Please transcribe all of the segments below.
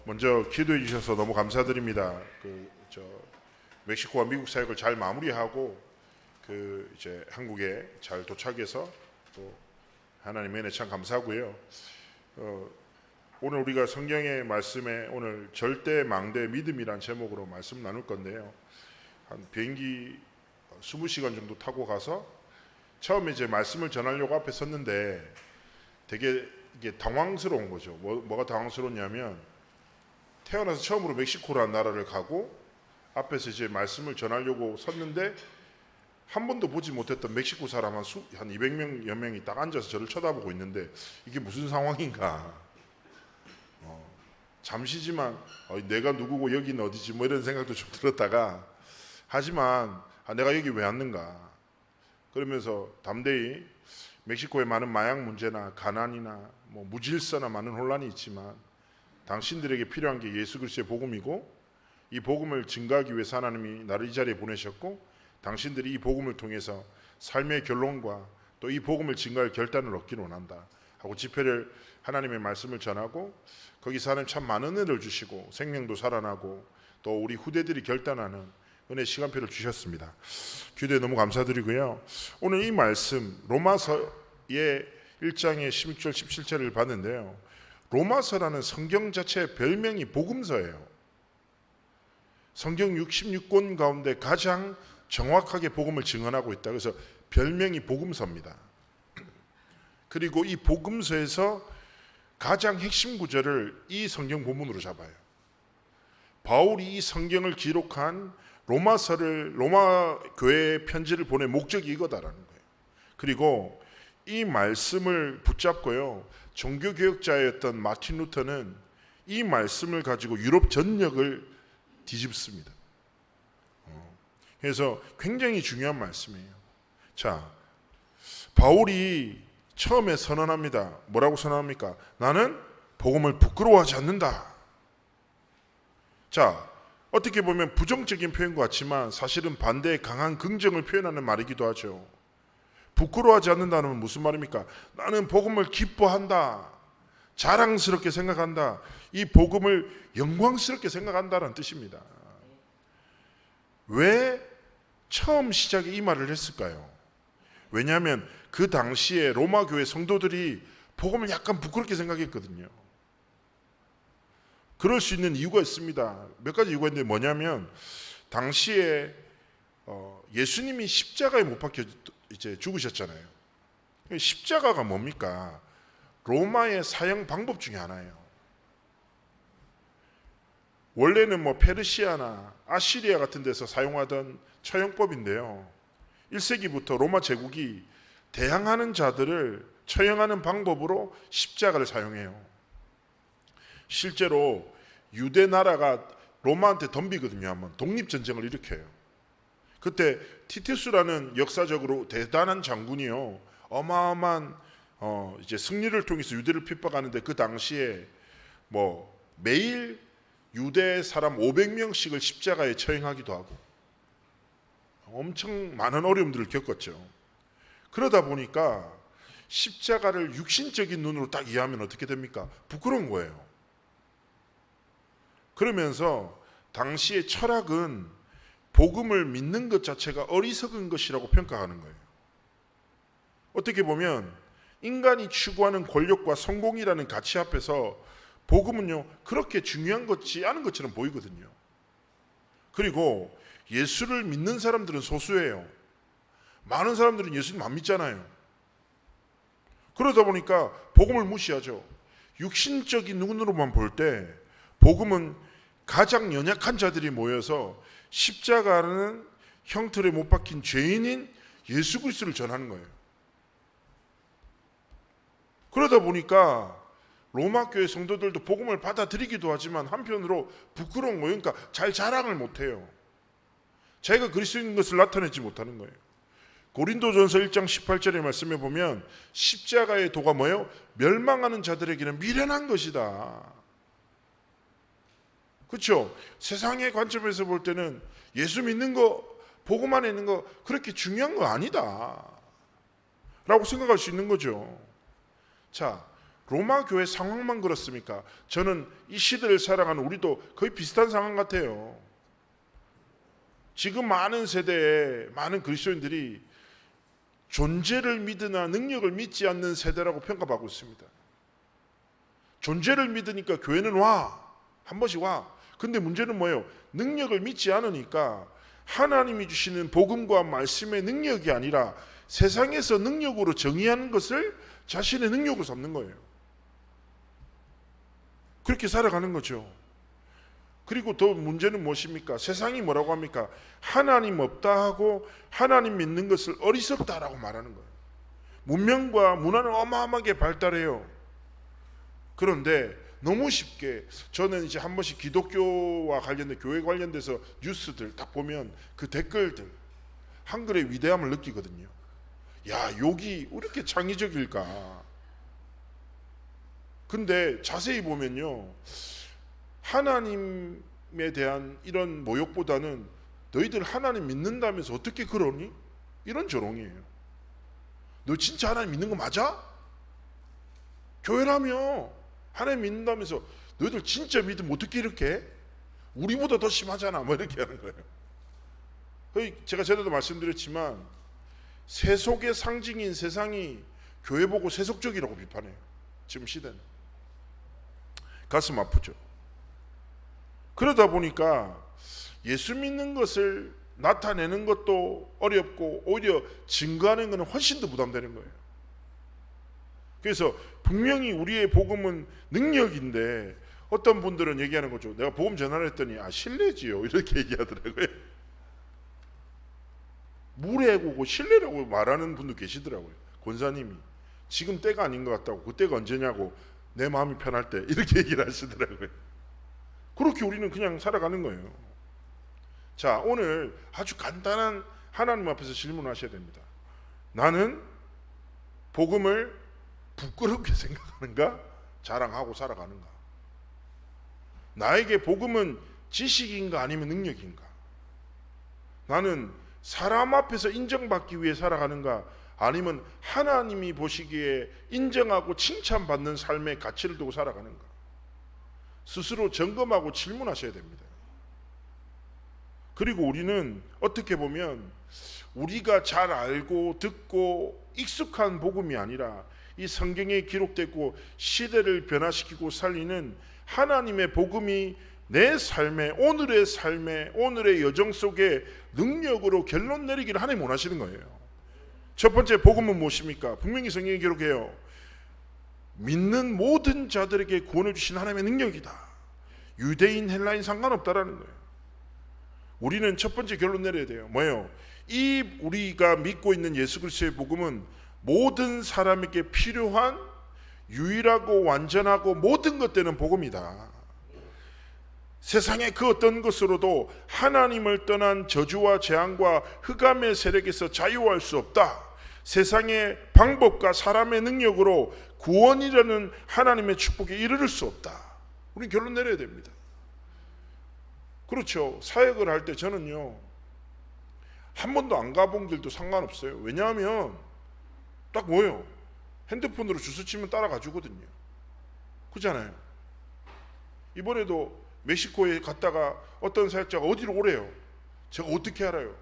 먼저 기도해 주셔서 너무 감사드립니다. 멕시코와 미국 사역을 잘 마무리하고 이제 한국에 잘 도착해서 또 하나님의 은혜 참 감사하고요. 오늘 우리가 성경의 말씀에 오늘 절대 망대 믿음이란 제목으로 말씀 나눌 건데요. 한 비행기 20시간 정도 타고 가서 처음에 이제 말씀을 전하려고 앞에 섰는데 되게 이게 당황스러운 거죠. 뭐가 당황스러웠냐면 태어나서 처음으로 멕시코라는 나라를 가고 앞에서 이제 말씀을 전하려고 섰는데 한 번도 보지 못했던 멕시코 사람 한 200명여 명이 딱 앉아서 저를 쳐다보고 있는데 이게 무슨 상황인가. 잠시지만 내가 누구고 여기는 어디지 뭐 이런 생각도 좀 들었다가 하지만 내가 여기 왜 왔는가 그러면서 담대히 멕시코에 많은 마약 문제나 가난이나 뭐 무질서나 많은 혼란이 있지만 당신들에게 필요한 게 예수 그리스도의 복음이고 이 복음을 증거하기 위해서 하나님이 나를 이 자리에 보내셨고 당신들이 이 복음을 통해서 삶의 결론과 또 이 복음을 증거할 결단을 얻기를 원한다 하고 집회를 하나님의 말씀을 전하고 거기서 하나님 참 많은 은혜를 주시고 생명도 살아나고 또 우리 후대들이 결단하는 은혜 시간표를 주셨습니다. 기도에 너무 감사드리고요. 오늘 이 말씀 로마서의 1장의 16절 17절을 봤는데요. 로마서라는 성경 자체의 별명이 복음서예요. 성경 66권 가운데 가장 정확하게 복음을 증언하고 있다. 그래서 별명이 복음서입니다. 그리고 이 복음서에서 가장 핵심 구절을 이 성경 본문으로 잡아요. 바울이 이 성경을 기록한 로마 교회의 편지를 보낸 목적이 이거다라는 거예요. 그리고 이 말씀을 붙잡고요. 종교개혁자였던 마틴 루터는 이 말씀을 가지고 유럽 전역을 뒤집습니다. 그래서 굉장히 중요한 말씀이에요. 자, 바울이 처음에 선언합니다. 뭐라고 선언합니까? 나는 복음을 부끄러워하지 않는다. 자, 어떻게 보면 부정적인 표현 것 같지만 사실은 반대의 강한 긍정을 표현하는 말이기도 하죠. 부끄러워하지 않는다는 무슨 말입니까? 나는 복음을 기뻐한다. 자랑스럽게 생각한다. 이 복음을 영광스럽게 생각한다는 뜻입니다. 왜 처음 시작에 이 말을 했을까요? 왜냐하면 그 당시에 로마 교회 성도들이 복음을 약간 부끄럽게 생각했거든요. 그럴 수 있는 이유가 있습니다. 몇 가지 이유가 있는데 뭐냐면 당시에 예수님이 십자가에 못 박혀 이제 죽으셨잖아요. 십자가가 뭡니까? 로마의 사형 방법 중에 하나예요. 원래는 뭐 페르시아나 아시리아 같은 데서 사용하던 처형법인데요. 1세기부터 로마 제국이 대항하는 자들을 처형하는 방법으로 십자가를 사용해요. 실제로 유대 나라가 로마한테 덤비거든요. 한번 독립전쟁을 일으켜요. 그때 티투스라는 역사적으로 대단한 장군이요. 어마어마한 이제 승리를 통해서 유대를 핍박하는데 그 당시에 뭐 매일 유대 사람 500명씩을 십자가에 처형하기도 하고 엄청 많은 어려움들을 겪었죠. 그러다 보니까 십자가를 육신적인 눈으로 딱 이해하면 어떻게 됩니까? 부끄러운 거예요. 그러면서 당시의 철학은 복음을 믿는 것 자체가 어리석은 것이라고 평가하는 거예요. 어떻게 보면 인간이 추구하는 권력과 성공이라는 가치 앞에서 복음은요 그렇게 중요한 것이 않은 것처럼 보이거든요. 그리고 예수를 믿는 사람들은 소수예요. 많은 사람들은 예수님 안 믿잖아요. 그러다 보니까 복음을 무시하죠. 육신적인 눈으로만 볼 때 복음은 가장 연약한 자들이 모여서 십자가라는 형틀에 못 박힌 죄인인 예수 그리스도를 전하는 거예요. 그러다 보니까 로마 교회 성도들도 복음을 받아들이기도 하지만 한편으로 부끄러운 거예요. 그러니까 잘 자랑을 못해요. 자기가 그리스도인 것을 나타내지 못하는 거예요. 고린도전서 1장 18절의 말씀에 보면 십자가의 도가 뭐예요? 멸망하는 자들에게는 미련한 것이다. 그렇죠? 세상의 관점에서 볼 때는 예수 믿는 거, 복음 안에 있는 거 그렇게 중요한 거 아니다 라고 생각할 수 있는 거죠. 자, 로마 교회 상황만 그렇습니까? 저는 이 시대를 살아가는 우리도 거의 비슷한 상황 같아요. 지금 많은 세대에 많은 그리스도인들이 존재를 믿으나 능력을 믿지 않는 세대라고 평가받고 있습니다. 존재를 믿으니까 교회는 와. 한 번씩 와. 근데 문제는 뭐예요? 능력을 믿지 않으니까 하나님이 주시는 복음과 말씀의 능력이 아니라 세상에서 능력으로 정의하는 것을 자신의 능력으로 삼는 거예요. 그렇게 살아가는 거죠. 그리고 더 문제는 무엇입니까? 세상이 뭐라고 합니까? 하나님 없다 하고 하나님 믿는 것을 어리석다라고 말하는 거예요. 문명과 문화는 어마어마하게 발달해요. 그런데 너무 쉽게 저는 이제 한 번씩 기독교와 관련된 교회 관련돼서 뉴스들 딱 보면 그 댓글들 한글의 위대함을 느끼거든요. 야, 욕이 왜 이렇게 창의적일까? 근데 자세히 보면요, 하나님에 대한 이런 모욕보다는 너희들 하나님 믿는다면서 어떻게 그러니? 이런 조롱이에요. 너 진짜 하나님 믿는 거 맞아? 교회라며 하나님 믿는다면서 너희들 진짜 믿으면 어떻게 이렇게 해? 우리보다 더 심하잖아. 뭐 이렇게 하는 거예요. 제가 전에도 말씀드렸지만 세속의 상징인 세상이 교회 보고 세속적이라고 비판해요. 지금 시대는. 가슴 아프죠. 그러다 보니까 예수 믿는 것을 나타내는 것도 어렵고 오히려 증거하는 것은 훨씬 더 부담되는 거예요. 그래서 분명히 우리의 복음은 능력인데 어떤 분들은 얘기하는 거죠. 내가 복음 전하를 했더니 신뢰지요 이렇게 얘기하더라고요. 무례고 신뢰라고 말하는 분도 계시더라고요. 권사님이 지금 때가 아닌 것 같다고. 그때가 언제냐고 내 마음이 편할 때 이렇게 얘기를 하시더라고요. 그렇게 우리는 그냥 살아가는 거예요. 자, 오늘 아주 간단한 하나님 앞에서 질문하셔야 됩니다. 나는 복음을 부끄럽게 생각하는가? 자랑하고 살아가는가? 나에게 복음은 지식인가 아니면 능력인가? 나는 사람 앞에서 인정받기 위해 살아가는가? 아니면 하나님이 보시기에 인정하고 칭찬받는 삶의 가치를 두고 살아가는가? 스스로 점검하고 질문하셔야 됩니다. 그리고 우리는 어떻게 보면 우리가 잘 알고 듣고 익숙한 복음이 아니라 이 성경에 기록되고 시대를 변화시키고 살리는 하나님의 복음이 내 삶에, 오늘의 삶에, 오늘의 여정 속에 능력으로 결론 내리기를 하나님 원하시는 거예요. 첫 번째 복음은 무엇입니까? 분명히 성경에 기록해요. 믿는 모든 자들에게 구원을 주신 하나님의 능력이다. 유대인, 헬라인 상관없다라는 거예요. 우리는 첫 번째 결론 내려야 돼요. 뭐예요? 이 우리가 믿고 있는 예수 그리스도의 복음은 모든 사람에게 필요한 유일하고 완전하고 모든 것 되는 복음이다. 세상의 그 어떤 것으로도 하나님을 떠난 저주와 재앙과 흑암의 세력에서 자유할 수 없다. 세상의 방법과 사람의 능력으로 구원이라는 하나님의 축복에 이르를 수 없다. 우리는 결론 내려야 됩니다. 그렇죠. 사역을 할 때 저는요, 한 번도 안 가본 길도 상관없어요. 왜냐하면 딱 뭐예요? 핸드폰으로 주소 치면 따라가 주거든요. 그렇잖아요. 이번에도 멕시코에 갔다가 어떤 사역자가 어디로 오래요. 제가 어떻게 알아요?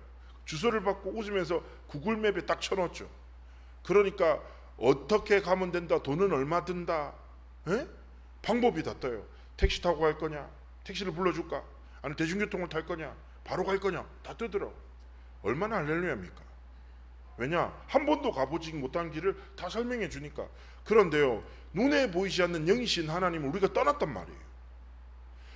주소를 받고 웃으면서 구글맵에 딱 쳐놓죠. 그러니까 어떻게 가면 된다, 돈은 얼마 든다, 방법이 다 떠요. 택시 타고 갈 거냐, 택시를 불러줄까, 아니면 대중교통을 탈 거냐, 바로 갈 거냐, 다 뜨더라고. 얼마나 할렐루야입니까? 왜냐? 한 번도 가보지 못한 길을 다 설명해 주니까. 그런데요, 눈에 보이지 않는 영이신 하나님을 우리가 떠났단 말이에요.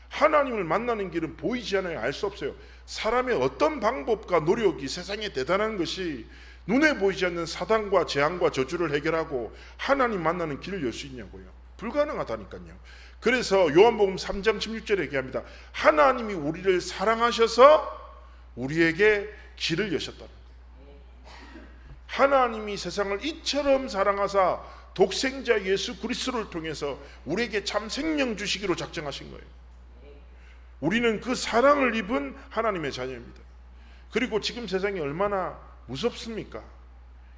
하나님을 만나는 길은 보이지 않아요. 알 수 없어요. 사람의 어떤 방법과 노력이 세상에 대단한 것이 눈에 보이지 않는 사단과 재앙과 저주를 해결하고 하나님 만나는 길을 열 수 있냐고요. 불가능하다니까요. 그래서 요한복음 3장 16절에 얘기합니다. 하나님이 우리를 사랑하셔서 우리에게 길을 여셨다는 거예요. 하나님이 세상을 이처럼 사랑하사 독생자 예수 그리스도를 통해서 우리에게 참 생명 주시기로 작정하신 거예요. 우리는 그 사랑을 입은 하나님의 자녀입니다. 그리고 지금 세상이 얼마나 무섭습니까?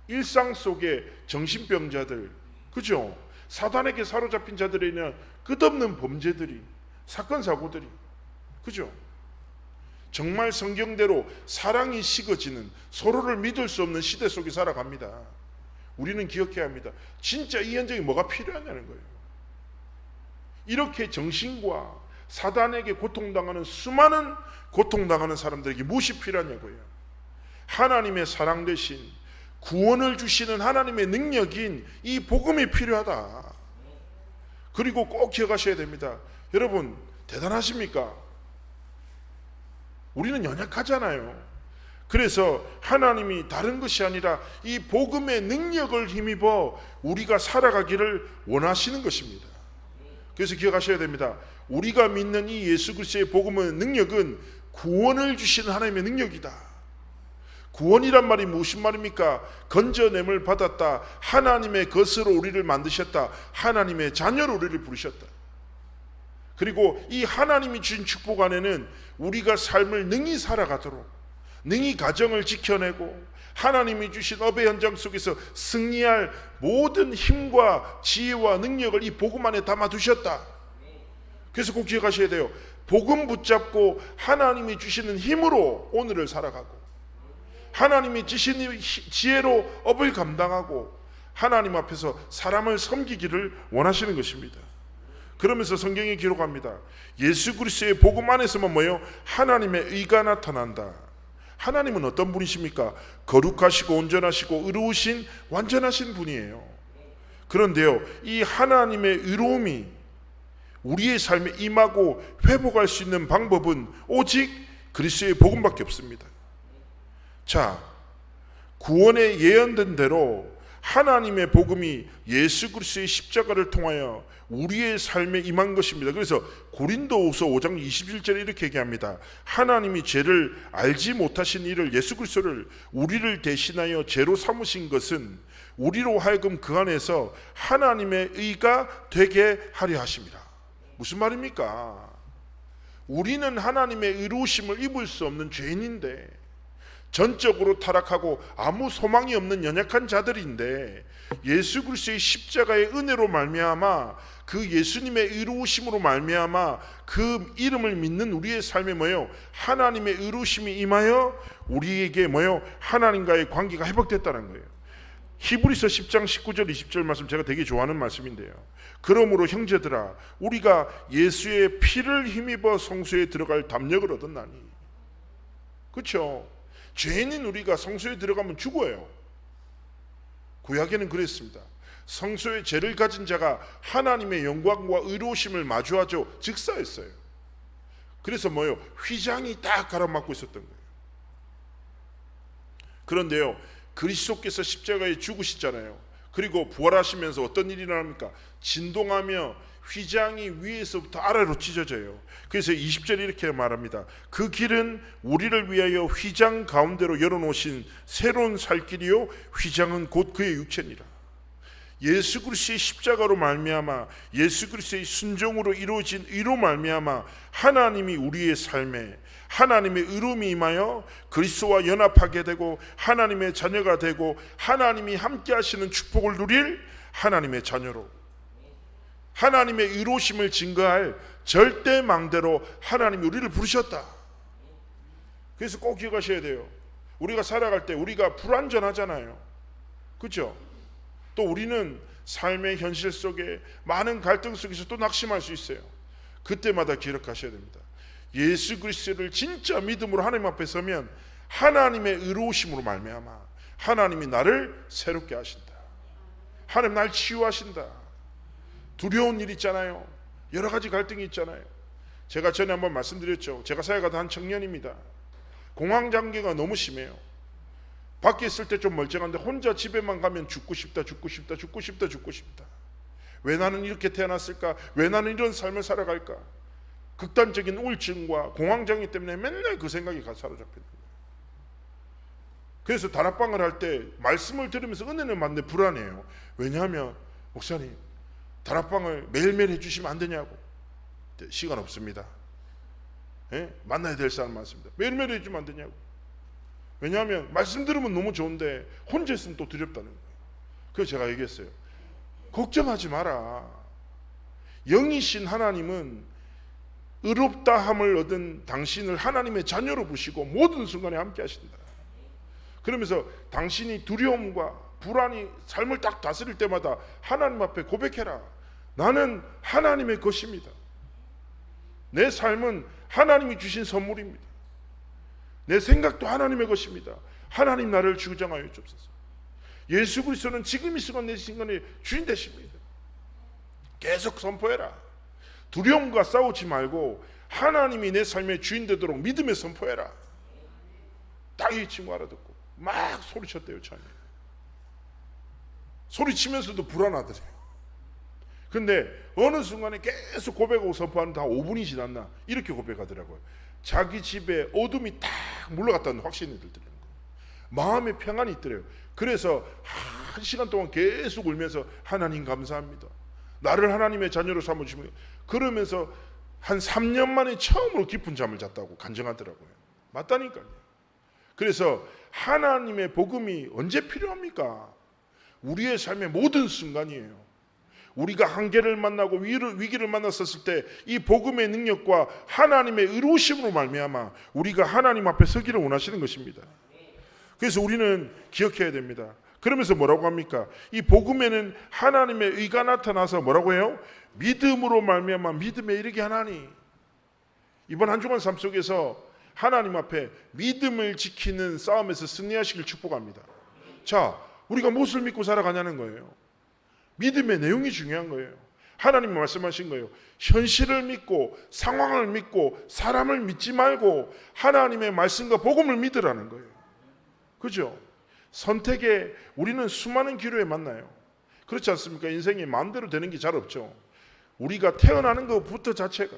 일상 속에 정신병자들, 그죠? 사단에게 사로잡힌 자들에는 끝없는 범죄들이, 사건 사고들이, 그죠? 정말 성경대로 사랑이 식어지는, 서로를 믿을 수 없는 시대 속에 살아갑니다. 우리는 기억해야 합니다. 진짜 이 현장에 뭐가 필요하냐는 거예요. 이렇게 정신과 사단에게 고통당하는 수많은 고통당하는 사람들에게 무엇이 필요하냐고요. 하나님의 사랑 대신 구원을 주시는 하나님의 능력인 이 복음이 필요하다. 그리고 꼭 기억하셔야 됩니다. 여러분 대단하십니까? 우리는 연약하잖아요. 그래서 하나님이 다른 것이 아니라 이 복음의 능력을 힘입어 우리가 살아가기를 원하시는 것입니다. 그래서 기억하셔야 됩니다. 우리가 믿는 이 예수 그리스도의 복음의 능력은 구원을 주시는 하나님의 능력이다. 구원이란 말이 무슨 말입니까? 건져냄을 받았다. 하나님의 것으로 우리를 만드셨다. 하나님의 자녀로 우리를 부르셨다. 그리고 이 하나님이 주신 축복 안에는 우리가 삶을 능히 살아가도록, 능히 가정을 지켜내고 하나님이 주신 업의 현장 속에서 승리할 모든 힘과 지혜와 능력을 이 복음 안에 담아두셨다. 그래서 꼭 기억하셔야 돼요. 복음 붙잡고 하나님이 주시는 힘으로 오늘을 살아가고, 하나님이 주신 지혜로 업을 감당하고 하나님 앞에서 사람을 섬기기를 원하시는 것입니다. 그러면서 성경이 기록합니다. 예수 그리스도의 복음 안에서만 뭐예요? 하나님의 의가 나타난다. 하나님은 어떤 분이십니까? 거룩하시고 온전하시고 의로우신 완전하신 분이에요. 그런데요, 이 하나님의 의로움이 우리의 삶에 임하고 회복할 수 있는 방법은 오직 그리스도의 복음밖에 없습니다. 자, 구원에 예언된 대로 하나님의 복음이 예수 그리스도의 십자가를 통하여 우리의 삶에 임한 것입니다. 그래서 고린도후서 5장 21절에 이렇게 얘기합니다. 하나님이 죄를 알지 못하신 이를, 예수 그리스도를 우리를 대신하여 죄로 삼으신 것은 우리로 하여금 그 안에서 하나님의 의가 되게 하려 하십니다. 무슨 말입니까? 우리는 하나님의 의로우심을 입을 수 없는 죄인인데, 전적으로 타락하고 아무 소망이 없는 연약한 자들인데, 예수 그리스도의 십자가의 은혜로 말미암아 그 예수님의 의로우심으로 말미암아 그 이름을 믿는 우리의 삶에 뭐예요? 하나님의 의로우심이 임하여 우리에게 뭐예요? 하나님과의 관계가 회복됐다는 거예요. 히브리서 10장 19절 20절 말씀 제가 되게 좋아하는 말씀인데요. 그러므로 형제들아, 우리가 예수의 피를 힘입어 성소에 들어갈 담력을 얻었나니. 그렇죠? 죄인인 우리가 성소에 들어가면 죽어요. 구약에는 그랬습니다. 성소에 죄를 가진 자가 하나님의 영광과 의로우심을 마주하죠. 즉사했어요. 그래서 뭐예요? 휘장이 딱 가로막고 있었던 거예요. 그런데요, 그리스도께서 십자가에 죽으시잖아요. 그리고 부활하시면서 어떤 일이 일어납니까? 진동하며 휘장이 위에서부터 아래로 찢어져요. 그래서 20절에 이렇게 말합니다. 그 길은 우리를 위하여 휘장 가운데로 열어놓으신 새로운 살 길이요, 휘장은 곧 그의 육체니라. 예수 그리스도의 십자가로 말미암아 예수 그리스도의 순종으로 이루어진 의로 말미암아 하나님이 우리의 삶에 하나님의 의로움이 임하여 그리스도와 연합하게 되고 하나님의 자녀가 되고 하나님이 함께 하시는 축복을 누릴 하나님의 자녀로, 하나님의 의로우심을 증거할 절대망대로 하나님이 우리를 부르셨다. 그래서 꼭 기억하셔야 돼요. 우리가 살아갈 때 우리가 불완전하잖아요. 그렇죠? 또 우리는 삶의 현실 속에 많은 갈등 속에서 또 낙심할 수 있어요. 그때마다 기억하셔야 됩니다. 예수 그리스도를 진짜 믿음으로 하나님 앞에 서면 하나님의 의로우심으로 말미암아 하나님이 나를 새롭게 하신다. 하나님 날 치유하신다. 두려운 일 있잖아요. 여러 가지 갈등이 있잖아요. 제가 전에 한번 말씀드렸죠. 제가 사역하던 한 청년입니다. 공황장애가 너무 심해요. 밖에 있을 때 좀 멀쩡한데 혼자 집에만 가면 죽고 싶다. 왜 나는 이렇게 태어났을까? 왜 나는 이런 삶을 살아갈까? 극단적인 우울증과 공황장애 때문에 맨날 그 생각이 사로잡히는 거예요. 그래서 다락방을 할 때 말씀을 들으면서 은혜를 받는데 불안해요. 왜냐하면 목사님 다락방을 매일매일 해주시면 안 되냐고. 시간 없습니다. 만나야 될 사람 많습니다. 매일매일 해주면 안 되냐고. 왜냐하면 말씀 들으면 너무 좋은데 혼자 있으면 또 두렵다는 거예요. 그래서 제가 얘기했어요. 걱정하지 마라. 영이신 하나님은 의롭다함을 얻은 당신을 하나님의 자녀로 부시고 모든 순간에 함께 하신다. 그러면서 당신이 두려움과 불안이 삶을 딱 다스릴 때마다 하나님 앞에 고백해라. 나는 하나님의 것입니다. 내 삶은 하나님이 주신 선물입니다. 내 생각도 하나님의 것입니다. 하나님 나를 주장하여 주옵소서. 예수 그리스도는 지금 이 순간 내 순간에 주인 되십니다. 계속 선포해라. 두려움과 싸우지 말고 하나님이 내 삶의 주인 되도록 믿음에 선포해라. 딱 이 친구 알아듣고 막 소리쳤대요. 처음에 소리치면서도 불안하더래요. 근데 어느 순간에 계속 고백하고 선포하는데 한 5분이 지났나 이렇게 고백하더라고요. 자기 집에 어둠이 딱 물러갔다는 확신이 들더라고요. 마음의 평안이 있더래요. 그래서 1시간 동안 계속 울면서 하나님 감사합니다. 나를 하나님의 자녀로 삼으시면, 그러면서 한 3년 만에 처음으로 깊은 잠을 잤다고 간증하더라고요. 맞다니까요. 그래서 하나님의 복음이 언제 필요합니까? 우리의 삶의 모든 순간이에요. 우리가 한계를 만나고 위기를 만났었을 때 이 복음의 능력과 하나님의 의로우심으로 말미암아 우리가 하나님 앞에 서기를 원하시는 것입니다. 그래서 우리는 기억해야 됩니다. 그러면서 뭐라고 합니까? 이 복음에는 하나님의 의가 나타나서 뭐라고 해요? 믿음으로 말미암아 믿음에 이르게 하나니. 이번 한 주간 삶 속에서 하나님 앞에 믿음을 지키는 싸움에서 승리하시길 축복합니다. 자, 우리가 무엇을 믿고 살아가냐는 거예요. 믿음의 내용이 중요한 거예요. 하나님 말씀하신 거예요. 현실을 믿고 상황을 믿고 사람을 믿지 말고 하나님의 말씀과 복음을 믿으라는 거예요. 그죠? 선택에 우리는 수많은 기로에 만나요. 그렇지 않습니까? 인생이 마음대로 되는 게 잘 없죠. 우리가 태어나는 것부터 자체가,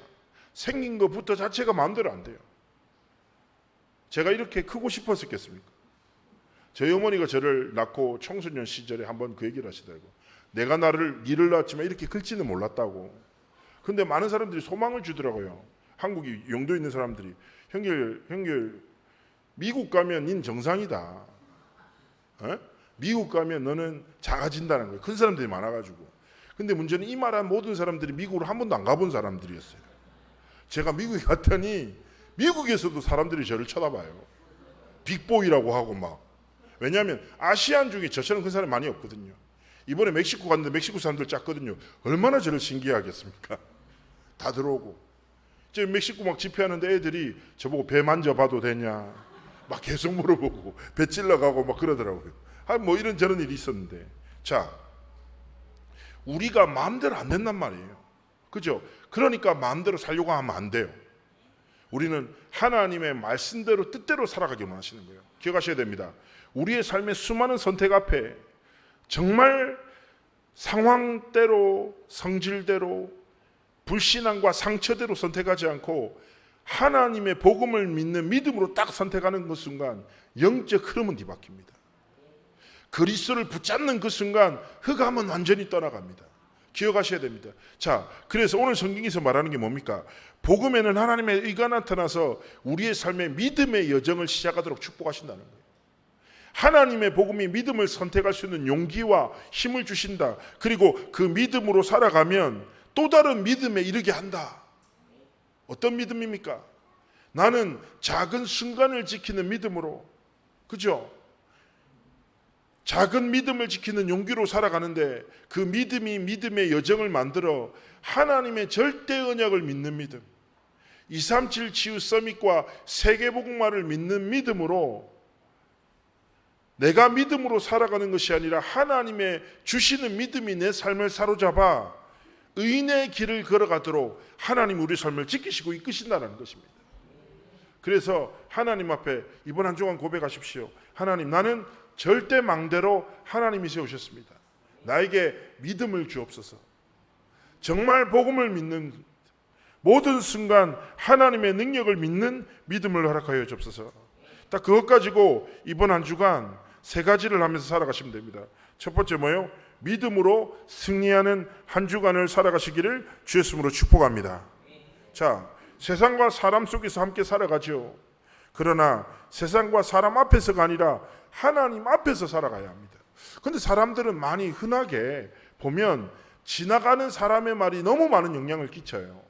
생긴 것부터 자체가 마음대로 안 돼요. 제가 이렇게 크고 싶었었겠습니까? 저희 어머니가 저를 낳고 청소년 시절에 한번 그 얘기를 하시더라고요. 내가 니를 낳았지만 이렇게 클지는 몰랐다고. 근데 많은 사람들이 소망을 주더라고요. 한국이 영도에 있는 사람들이 형길 미국 가면 닌 정상이다. 미국 가면 너는 작아진다는 거예요. 큰 사람들이 많아가지고. 근데 문제는 이 말한 모든 사람들이 미국을 한 번도 안 가본 사람들이었어요. 제가 미국에 갔더니 미국에서도 사람들이 저를 쳐다봐요. 빅보이라고 하고 막. 왜냐하면 아시안 중에 저처럼 큰 사람이 많이 없거든요. 이번에 멕시코 갔는데 멕시코 사람들 작거든요. 얼마나 저를 신기하겠습니까? 다 들어오고. 저 멕시코 막 집회하는데 애들이 저보고 배 만져봐도 되냐 막 계속 물어보고 배 찔러가고 막 그러더라고요. 뭐 이런 저런 일이 있었는데, 자, 우리가 마음대로 안 된단 말이에요. 그죠? 그러니까 마음대로 살려고 하면 안 돼요. 우리는 하나님의 말씀대로 뜻대로 살아가기 원하시는 거예요. 기억하셔야 됩니다. 우리의 삶의 수많은 선택 앞에 정말 상황대로, 성질대로, 불신앙과 상처대로 선택하지 않고 하나님의 복음을 믿는 믿음으로 딱 선택하는 그 순간 영적 흐름은 뒤바뀝니다. 그리스도를 붙잡는 그 순간 흑암은 완전히 떠나갑니다. 기억하셔야 됩니다. 자, 그래서 오늘 성경에서 말하는 게 뭡니까? 복음에는 하나님의 의가 나타나서 우리의 삶의 믿음의 여정을 시작하도록 축복하신다는 거예요. 하나님의 복음이 믿음을 선택할 수 있는 용기와 힘을 주신다. 그리고 그 믿음으로 살아가면 또 다른 믿음에 이르게 한다. 어떤 믿음입니까? 나는 작은 순간을 지키는 믿음으로, 그죠? 작은 믿음을 지키는 용기로 살아가는데 그 믿음이 믿음의 여정을 만들어 하나님의 절대 언약을 믿는 믿음, 237 치유 서밋과 세계복음화를 믿는 믿음으로 내가 믿음으로 살아가는 것이 아니라 하나님의 주시는 믿음이 내 삶을 사로잡아 의인의 길을 걸어가도록 하나님 우리 삶을 지키시고 이끄신다는 것입니다. 그래서 하나님 앞에 이번 한 주간 고백하십시오. 하나님, 나는 절대 망대로 하나님이 세우셨습니다. 나에게 믿음을 주옵소서. 정말 복음을 믿는, 모든 순간 하나님의 능력을 믿는 믿음을 허락하여 주옵소서. 딱 그것 가지고 이번 한 주간 3가지를 하면서 살아가시면 됩니다. 첫 번째 뭐예요? 믿음으로 승리하는 한 주간을 살아가시기를 주의 이름으로 축복합니다. 자, 세상과 사람 속에서 함께 살아가죠. 그러나 세상과 사람 앞에서가 아니라 하나님 앞에서 살아가야 합니다. 그런데 사람들은 많이 흔하게 보면 지나가는 사람의 말이 너무 많은 영향을 끼쳐요.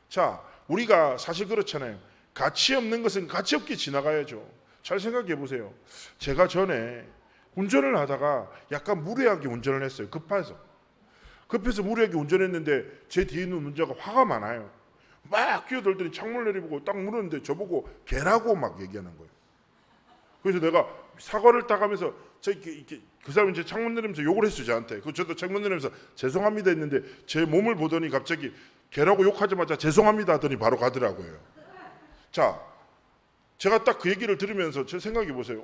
자, 우리가 사실 그렇잖아요. 가치 없는 것은 가치 없게 지나가야죠. 잘 생각해 보세요. 제가 전에 운전을 하다가 약간 무례하게 운전을 했어요. 급해서 무례하게 운전했는데 제 뒤에 있는 운전자가 화가 많아요. 막 끼어들더니 창문을 내리보고 딱 물었는데 저보고 개라고 막 얘기하는 거예요. 그래서 내가 사과를 딱 하면서 이렇게 그 사람이 제 창문 내리면서 욕을 했어요, 저한테. 저도 창문 내리면서 죄송합니다 했는데 제 몸을 보더니 갑자기 개라고 욕하자마자 죄송합니다 하더니 바로 가더라고요. 자, 제가 딱 그 얘기를 들으면서 제 생각해 보세요.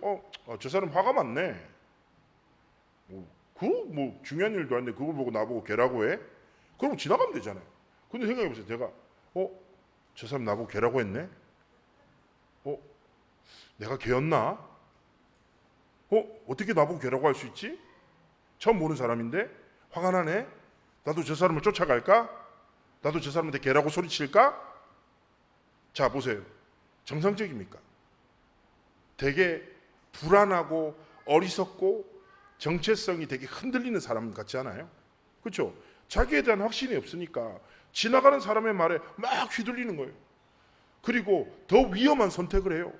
저 사람 화가 많네. 뭐 중요한 일도 아닌데 그걸 보고 나보고 개라고 해? 그럼 지나가면 되잖아요. 근데 생각해 보세요. 제가 저 사람 나보고 개라고 했네? 내가 개였나? 어떻게 나보고 개라고 할 수 있지? 처음 보는 사람인데 화가 나네? 나도 저 사람을 쫓아갈까? 나도 저 사람한테 개라고 소리칠까? 자, 보세요. 정상적입니까? 되게 불안하고 어리석고 정체성이 되게 흔들리는 사람 같지 않아요? 그렇죠? 자기에 대한 확신이 없으니까 지나가는 사람의 말에 막 휘둘리는 거예요. 그리고 더 위험한 선택을 해요.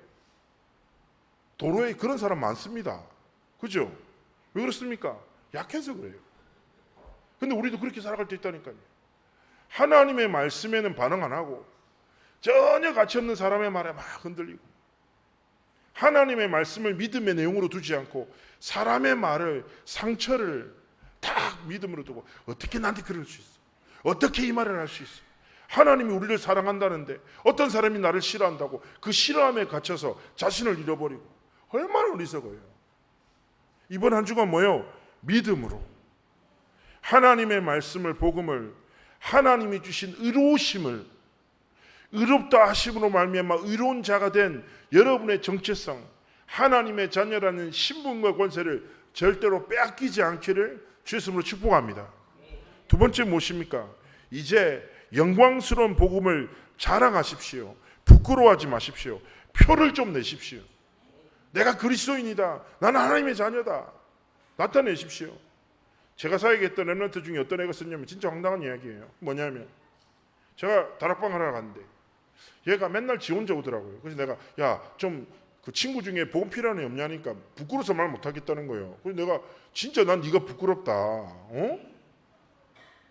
도로에 그런 사람 많습니다. 그죠? 왜 그렇습니까? 약해서 그래요. 근데 우리도 그렇게 살아갈 때 있다니까요. 하나님의 말씀에는 반응 안 하고 전혀 가치 없는 사람의 말에 막 흔들리고 하나님의 말씀을 믿음의 내용으로 두지 않고 사람의 말을 상처를 딱 믿음으로 두고 어떻게 나한테 그럴 수 있어? 어떻게 이 말을 할 수 있어? 하나님이 우리를 사랑한다는데 어떤 사람이 나를 싫어한다고 그 싫어함에 갇혀서 자신을 잃어버리고 얼마나 어리석어요. 이번 한 주간 뭐예요? 믿음으로 하나님의 말씀을 복음을 하나님이 주신 의로우심을 의롭다 하심으로 말미암아 의로운 자가 된 여러분의 정체성 하나님의 자녀라는 신분과 권세를 절대로 빼앗기지 않기를 주님으로 축복합니다. 두 번째 무엇입니까? 이제 영광스러운 복음을 자랑하십시오. 부끄러워하지 마십시오. 표를 좀 내십시오. 내가 그리스도인이다. 나는 하나님의 자녀다. 나타내십시오. 제가 사역했던 랩런트 중에 어떤 애가 썼냐면 진짜 황당한 이야기예요. 뭐냐면 제가 다락방 하러 갔는데 얘가 맨날 지 혼자 오더라고요. 그래서 내가 좀 그 친구 중에 복음 필요한 애 없냐니까 부끄러워서 말 못하겠다는 거예요. 그래서 내가 진짜 난 네가 부끄럽다.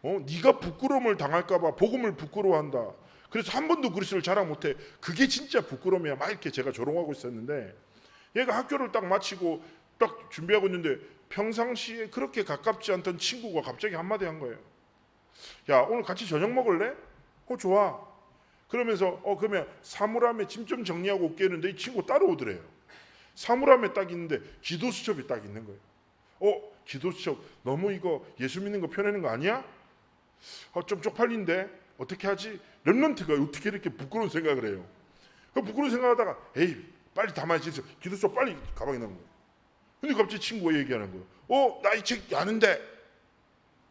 네가 부끄러움을 당할까봐 복음을 부끄러워한다. 그래서 한 번도 그리스도를 자랑 못해. 그게 진짜 부끄러움이야. 막 이렇게 제가 조롱하고 있었는데 얘가 학교를 딱 마치고 딱 준비하고 있는데 평상시에 그렇게 가깝지 않던 친구가 갑자기 한마디 한 거예요. 야, 오늘 같이 저녁 먹을래? 좋아. 그러면서 그러면 사물함에 짐 좀 정리하고 올게 했는데 이 친구 따라오더래요. 사물함에 딱 있는데 기도 수첩이 딱 있는 거예요. 기도 수첩 너무 이거 예수 믿는 거 펴내는 거 아니야? 좀 쪽팔린데 어떻게 하지? 렘넌트가 어떻게 이렇게 부끄러운 생각을 해요? 부끄러운 생각하다가 에이 빨리 담아야지 해서 기도 수첩 빨리 가방에 넣은 거예요. 근데 갑자기 친구가 얘기하는 거예요. 나 이 책 아는데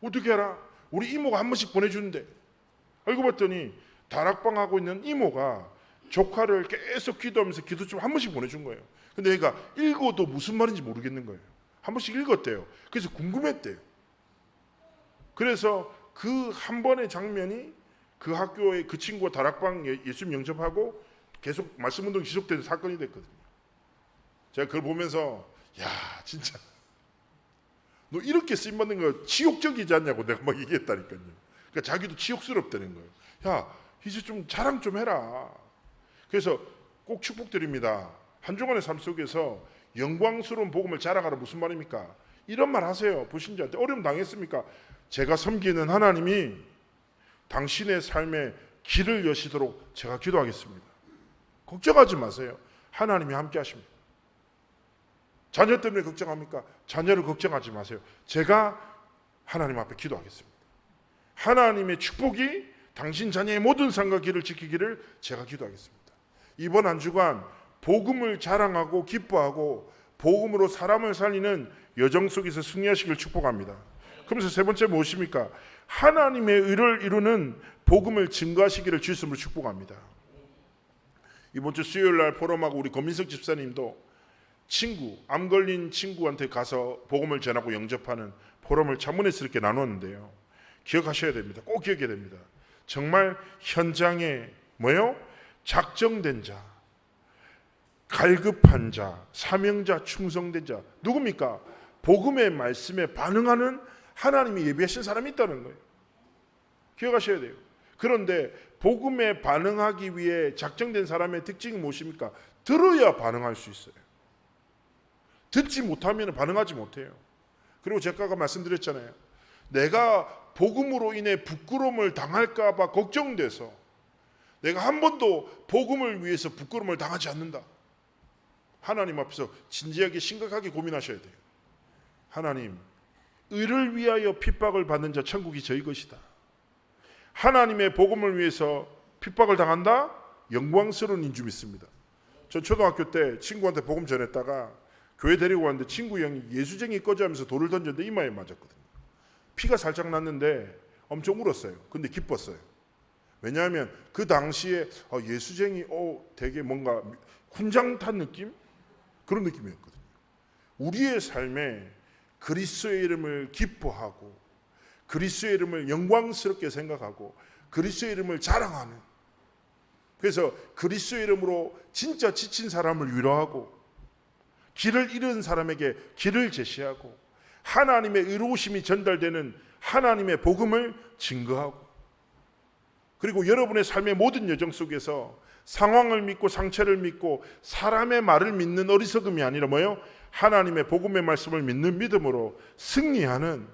어떻게 알아? 우리 이모가 한 번씩 보내주는데. 알고 봤더니 다락방 하고 있는 이모가 조카를 계속 기도하면서 기도좀 한 번씩 보내준 거예요. 근데 얘가 읽어도 무슨 말인지 모르겠는 거예요. 한 번씩 읽었대요. 그래서 궁금했대요. 그래서 그 한 번의 장면이 그 학교에 그 친구가 다락방 예수님 영접하고 계속 말씀 운동이 지속되는 사건이 됐거든요. 제가 그걸 보면서 야 진짜 너 이렇게 쓰임받는 거 치욕적이지 않냐고 내가 막 얘기했다니까요. 그러니까 자기도 치욕스럽다는 거예요. 야 이제 좀 자랑 좀 해라. 그래서 꼭 축복드립니다. 한 주간의 삶 속에서 영광스러운 복음을 자랑하라. 무슨 말입니까? 이런 말 하세요. 불신자한테 어려움 당했습니까? 제가 섬기는 하나님이 당신의 삶에 길을 여시도록 제가 기도하겠습니다. 걱정하지 마세요. 하나님이 함께 하십니다. 자녀 때문에 걱정합니까? 자녀를 걱정하지 마세요. 제가 하나님 앞에 기도하겠습니다. 하나님의 축복이 당신 자녀의 모든 삶과 길을 지키기를 제가 기도하겠습니다. 이번 한 주간 복음을 자랑하고 기뻐하고 복음으로 사람을 살리는 여정 속에서 승리하시길 축복합니다. 그러면서 세 번째 무엇입니까? 하나님의 의를 이루는 복음을 증거하시기를 주님으로 축복합니다. 이번 주 수요일 날 포럼하고 우리 권민석 집사님도 암 걸린 친구한테 가서 복음을 전하고 영접하는 포럼을 자문회스럽게 나눴는데요. 기억하셔야 됩니다. 꼭 기억해야 됩니다. 정말 현장에 뭐요? 작정된 자, 갈급한 자, 사명자, 충성된 자, 누굽니까? 복음의 말씀에 반응하는 하나님이 예비하신 사람이 있다는 거예요. 기억하셔야 돼요. 그런데 복음에 반응하기 위해 작정된 사람의 특징이 무엇입니까? 들어야 반응할 수 있어요. 듣지 못하면 반응하지 못해요. 그리고 제가 아까 말씀드렸잖아요. 내가 복음으로 인해 부끄러움을 당할까 봐 걱정돼서 내가 한 번도 복음을 위해서 부끄러움을 당하지 않는다. 하나님 앞에서 진지하게 심각하게 고민하셔야 돼요. 하나님, 의를 위하여 핍박을 받는 자 천국이 저희 것이다. 하나님의 복음을 위해서 핍박을 당한다? 영광스러운 인줄 믿습니다. 전 초등학교 때 친구한테 복음 전했다가 교회 데리고 왔는데 친구 형이 예수쟁이 꺼져 하면서 돌을 던졌는데 이마에 맞았거든요. 피가 살짝 났는데 엄청 울었어요. 근데 기뻤어요. 왜냐하면 그 당시에 예수쟁이 되게 뭔가 훈장 탄 느낌? 그런 느낌이었거든요. 우리의 삶에 그리스도의 이름을 기뻐하고 그리스도의 이름을 영광스럽게 생각하고 그리스도의 이름을 자랑하는, 그래서 그리스도의 이름으로 진짜 지친 사람을 위로하고 길을 잃은 사람에게 길을 제시하고 하나님의 의로우심이 전달되는 하나님의 복음을 증거하고, 그리고 여러분의 삶의 모든 여정 속에서 상황을 믿고 상처를 믿고 사람의 말을 믿는 어리석음이 아니라 뭐예요? 하나님의 복음의 말씀을 믿는 믿음으로 승리하는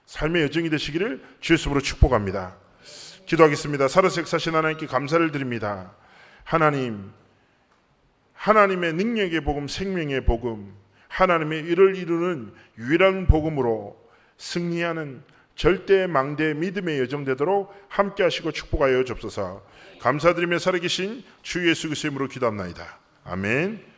삶의 여정이 되시기를 주의 이름으로 축복합니다. 기도하겠습니다. 살아서 역사하신 하나님께 감사를 드립니다. 하나님, 하나님의 능력의 복음, 생명의 복음, 하나님의 일을 이루는 유일한 복음으로 승리하는 절대 망대 믿음의 여정 되도록 함께 하시고 축복하여 주옵소서. 감사드리며 살아계신 주 예수 그리스도의 이름으로 기도합나이다. 아멘.